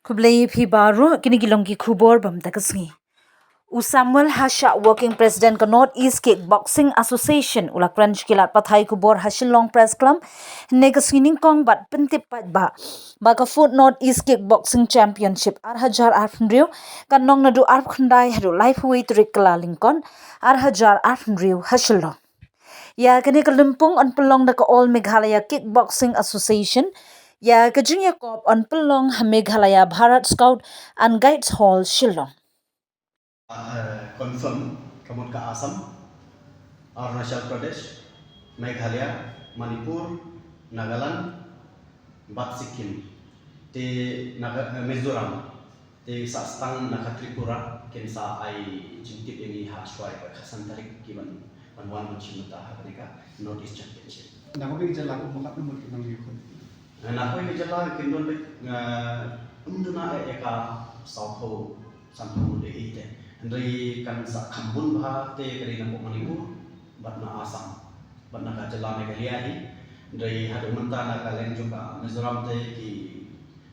Kublai phi baru kini gilong ki khubor bam takasngi. Samuel Hasha Working President ka North East Kickboxing Association ulakran kilat pathai kubor Hashilong Press Club negaswining kong bat pentip pat ba ka foot North East Kickboxing Championship 8,800 kanong nadu arkhundai hadu lifeweight rikla lingkon 8,800 Hashilong. Ya kini kalimpung on pelong da ka All Meghalaya Kickboxing Association ya ka junior cop on pelong Meghalaya Bharat Scout and Guides Hall Shillong. Confirm kamut ka Assam, Arunachal Pradesh, Meghalaya, Manipur, Nagaland, Bat Sikkim, te Mizoram, te sa stang naka Tripura, ken sa ay jintip ini hasway ka kasan tarik kiban panwan chimuta habrika North East Championship. Nako bi jala ko makat numur kinang yukon. Nako bi jala kindon be unduna eka South Santo de ite. Dari kan sa Khambun bah te kari na Manipur, bat na Assam, bat na Jala Meghalaya hi. Dari hadu menta na kalen juga Mizoram te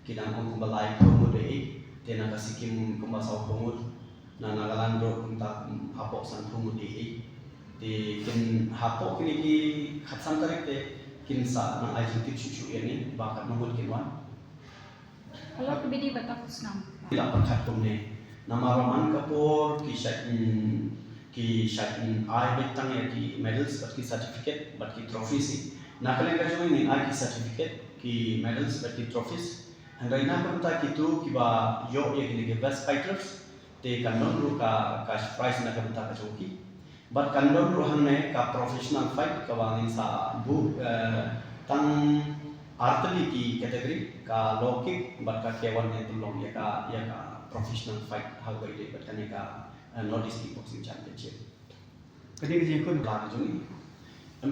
ki dan kumbalai kumud de te na Sikkim kumbasau kumud na Nagaland ro kunta hapok san kumud de te kin hapok kini ki khatsan tarik te kin sa na ajiti chuchu ini bakat numud kinwan. Kalau kebedi batak senang. Tidak perkat kumne. Nama Roman Kapoor ki shakin ai betang ya ki medals but ki certificate but ki trophies na kalen ka jo ni ai ki certificate ki medals but ki trophies and right now kita kitu ki ba yo ye ki best fighters te kanon ru ka cash prize na ka jo ki but kanon ru hanne ka professional fight ka wangin sa bu tang arteli ki category ka low kick but ka kewan ne tulong ya ka professional fight how by day but kaneka North East Kickboxing Championship. Kadi kasi ko Lagi jumi.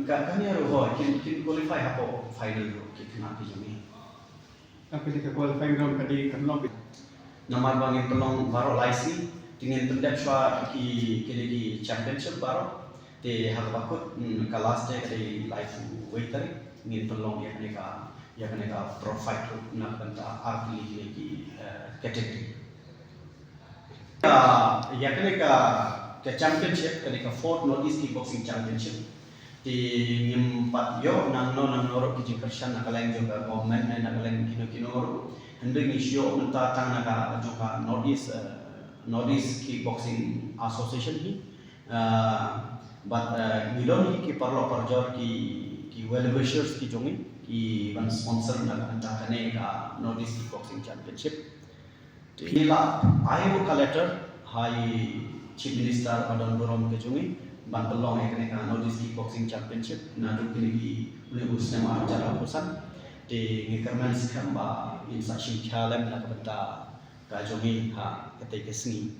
Kanya ro ho kin qualify hapo final ro kikna ki jumi. Ako di ka qualifying round kadi kanlong. Namar bangin pelong baro laisi tingin tendep shwa ki championship baro te hakbakut ka last day kadi life waiter ngin pelong ya kaneka pro fight na kanta artili ki category. Ya ke championship ke fourth North East Kickboxing Championship di empat yo nang noro ki persyan nakalang juga government na nakalang kino hending isyo menta tang naka juga North East Kickboxing Association hi but we don't ki parlo parjor ki well wishers ki jongi ki ban sponsor na kanta kane ka North East Kickboxing Championship. Ila ayo collector Hai Chief Minister Adon Borom Kejungi Bantelong ekne ka North East Kickboxing Championship na dukini ule usna ma acara pusat di ngekerman sikamba insa shim khalem na kabata ka jongi ha ketai kesni